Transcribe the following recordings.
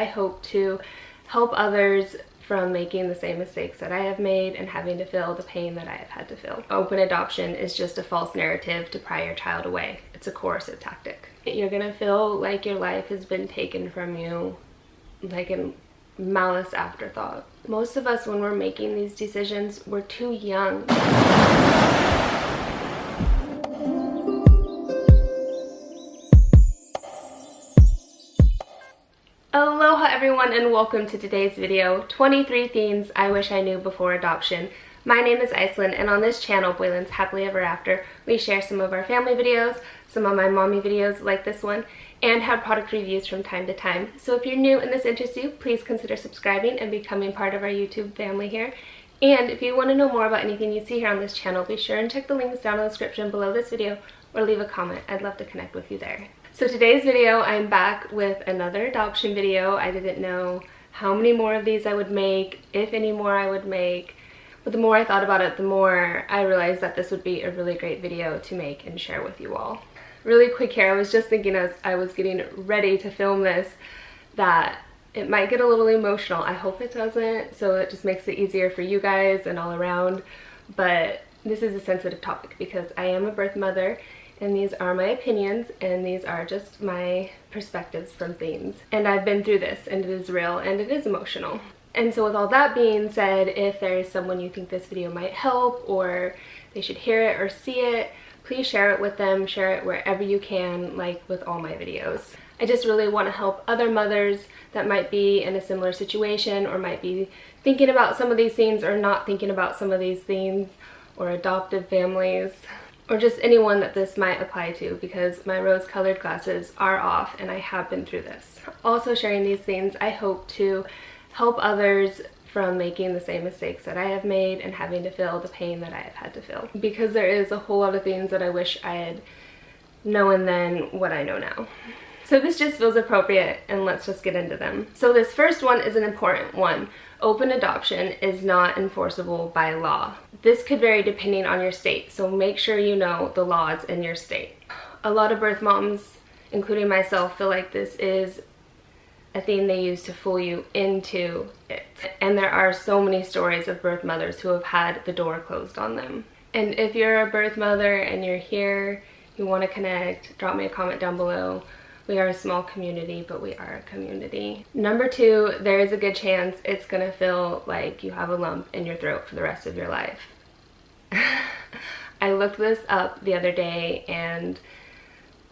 I hope to help others from making the same mistakes that I have made and having to feel the pain that I have had to feel. Open adoption is just a false narrative to pry your child away. It's a coercive tactic. You're gonna feel like your life has been taken from you, like a malice afterthought. Most of us, when we're making these decisions, we're too young. Aloha everyone, and welcome to today's video, 23 Things I Wish I Knew Before Adoption. My name is Iceland, and on this channel, Boylan's Happily Ever After, we share some of our family videos, some of my mommy videos like this one, and have product reviews from time to time. So if you're new and this interests you, please consider subscribing and becoming part of our YouTube family here. And if you want to know more about anything you see here on this channel, be sure and check the links down in the description below this video or leave a comment. I'd love to connect with you there. So today's video, I'm back with another adoption video. I didn't know how many more of these I would make, if any more I would make, but the more I thought about it, the more I realized that this would be a really great video to make and share with you all. Really quick here, I was just thinking as I was getting ready to film this that it might get a little emotional. I hope it doesn't, so it just makes it easier for you guys and all around. But this is a sensitive topic because I am a birth mother, and these are my opinions, and these are just my perspectives from things. And I've been through this, and it is real, and it is emotional. And so with all that being said, if there is someone you think this video might help, or they should hear it or see it, please share it with them, share it wherever you can, like with all my videos. I just really want to help other mothers that might be in a similar situation, or might be thinking about some of these things, or not thinking about some of these things, or adoptive families, or just anyone that this might apply to, because my rose-colored glasses are off and I have been through this. Also sharing these things, I hope to help others from making the same mistakes that I have made and having to feel the pain that I have had to feel. Because there is a whole lot of things that I wish I had known then what I know now. So this just feels appropriate, and let's just get into them. So this first one is an important one. Open adoption is not enforceable by law. This could vary depending on your state, so make sure you know the laws in your state. A lot of birth moms, including myself, feel like this is a thing they use to fool you into it. And there are so many stories of birth mothers who have had the door closed on them. And if you're a birth mother and you're here, you want to connect, drop me a comment down below. We are a small community, but we are a community. Number two, there is a good chance it's gonna feel like you have a lump in your throat for the rest of your life. I looked this up the other day, and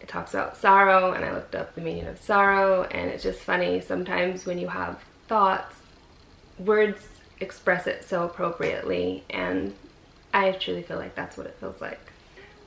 it talks about sorrow, and I looked up the meaning of sorrow, and it's just funny. Sometimes when you have thoughts, words express it so appropriately, and I truly feel like that's what it feels like.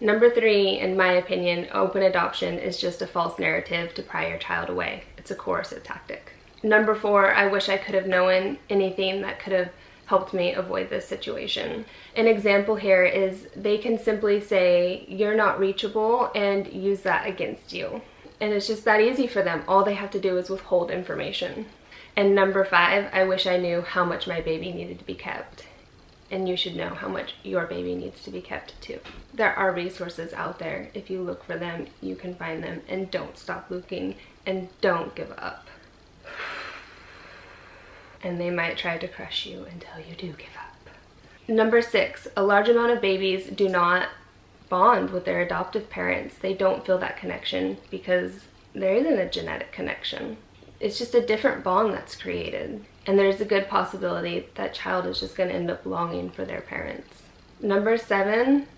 Number three, in my opinion, open adoption is just a false narrative to pry your child away. It's a coercive tactic. Number four, I wish I could have known anything that could have helped me avoid this situation. An example here is they can simply say, "You're not reachable," and use that against you. And it's just that easy for them. All they have to do is withhold information. And number five, I wish I knew how much my baby needed to be kept. And you should know how much your baby needs to be kept too. There are resources out there. If you look for them, you can find them, and don't stop looking, and don't give up. And they might try to crush you until you do give up. Number six, a large amount of babies do not bond with their adoptive parents. They don't feel that connection because there isn't a genetic connection. It's just a different bond that's created. And there's a good possibility that child is just going to end up longing for their parents. Number seven,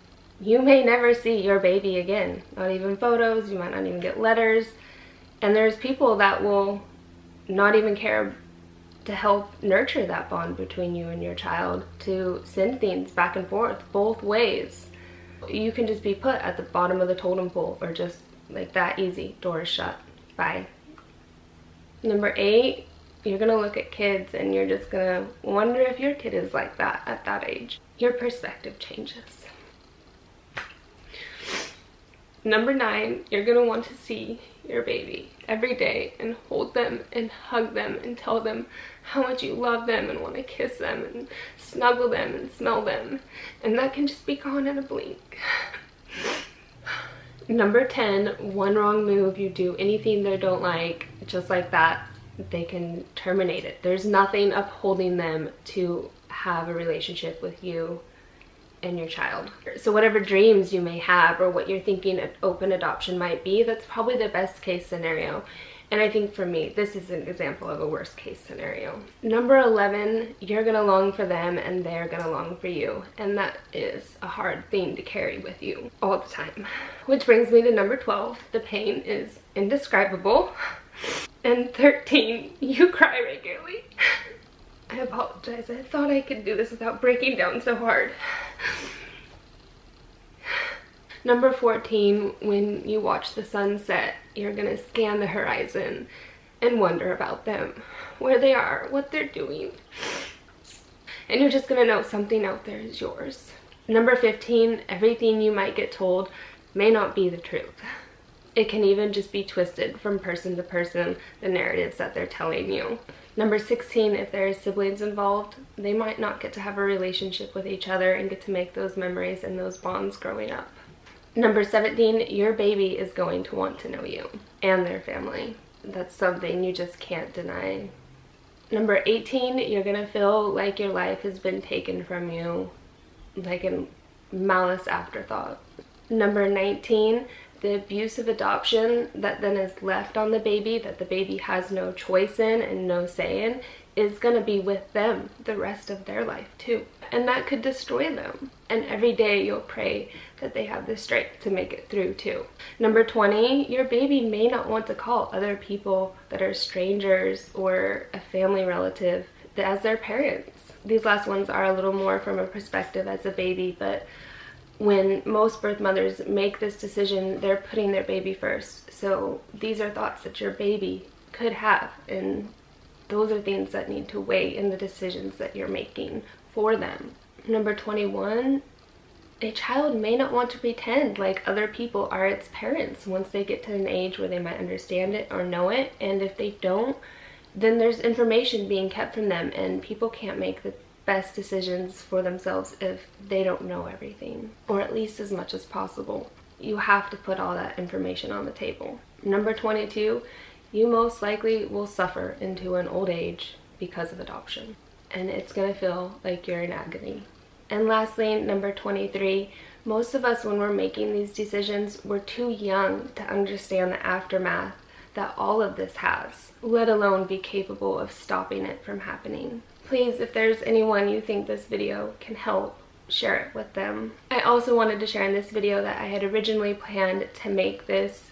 you may never see your baby again. Not even photos, you might not even get letters. And there's people that will not even care to help nurture that bond between you and your child, to send things back and forth both ways. You can just be put at the bottom of the totem pole, or just like that easy, doors shut, bye. Number eight, you're gonna look at kids and you're just gonna wonder if your kid is like that at that age. Your perspective changes. Number nine, you're gonna want to see your baby every day and hold them and hug them and tell them how much you love them and want to kiss them and snuggle them and smell them. And that can just be gone in a blink. Number 10, one wrong move, you do anything they don't like, just like that, they can terminate it. There's nothing upholding them to have a relationship with you and your child. So whatever dreams you may have or what you're thinking an open adoption might be, that's probably the best case scenario. And I think for me, this is an example of a worst case scenario. Number 11, you're gonna long for them and they're gonna long for you. And that is a hard thing to carry with you all the time. Which brings me to number 12, the pain is indescribable. And 13, you cry regularly. I apologize, I thought I could do this without breaking down so hard. Number 14, when you watch the sunset, you're gonna scan the horizon and wonder about them, where they are, what they're doing. And you're just gonna know something out there is yours. Number 15, everything you might get told may not be the truth. It can even just be twisted from person to person, the narratives that they're telling you. Number 16, if there are siblings involved, they might not get to have a relationship with each other and get to make those memories and those bonds growing up. Number 17, your baby is going to want to know you and their family. That's something you just can't deny. Number 18, you're gonna feel like your life has been taken from you, like a malice afterthought. Number 19, the abuse of adoption that then is left on the baby, that the baby has no choice in and no say in, is going to be with them the rest of their life too. And that could destroy them. And every day you'll pray that they have the strength to make it through too. Number 20, your baby may not want to call other people that are strangers or a family relative as their parents. These last ones are a little more from a perspective as a baby, but when most birth mothers make this decision, they're putting their baby first. So these are thoughts that your baby could have, and those are things that need to weigh in the decisions that you're making for them. Number 21, a child may not want to pretend like other people are its parents once they get to an age where they might understand it or know it. And if they don't, then there's information being kept from them, and people can't make the best decisions for themselves if they don't know everything, or at least as much as possible. You have to put all that information on the table. Number 22, you most likely will suffer into an old age because of adoption, and it's gonna feel like you're in agony. And lastly, number 23, most of us, when we're making these decisions, we're too young to understand the aftermath that all of this has, let alone be capable of stopping it from happening. Please, if there's anyone you think this video can help, share it with them. I also wanted to share in this video that I had originally planned to make this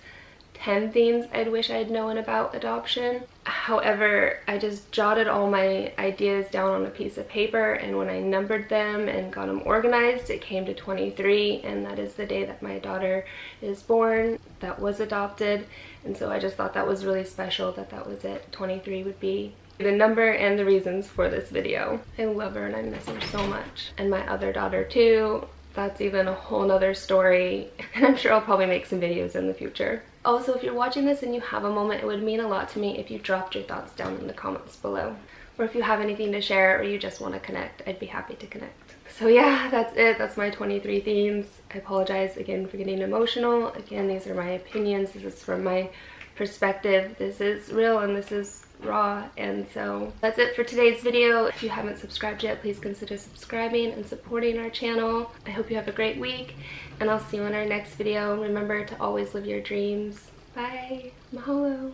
10 things I'd wish I'd known about adoption. However, I just jotted all my ideas down on a piece of paper, and when I numbered them and got them organized, it came to 23, and that is the day that my daughter is born, that was adopted. And so I just thought that was really special that that was it. 23 would be the number and the reasons for this video. I love her and I miss her so much. And my other daughter too. That's even a whole nother story. And I'm sure I'll probably make some videos in the future. Also, if you're watching this and you have a moment, it would mean a lot to me if you dropped your thoughts down in the comments below. Or if you have anything to share or you just want to connect, I'd be happy to connect. So yeah, that's it. That's my 23 themes. I apologize again for getting emotional. Again, these are my opinions. This is from my perspective. This is real and this is raw. And so that's it for today's video. If you haven't subscribed yet, please consider subscribing and supporting our channel. I hope you have a great week, and I'll see you in our next video. Remember to always live your dreams. Bye. Mahalo.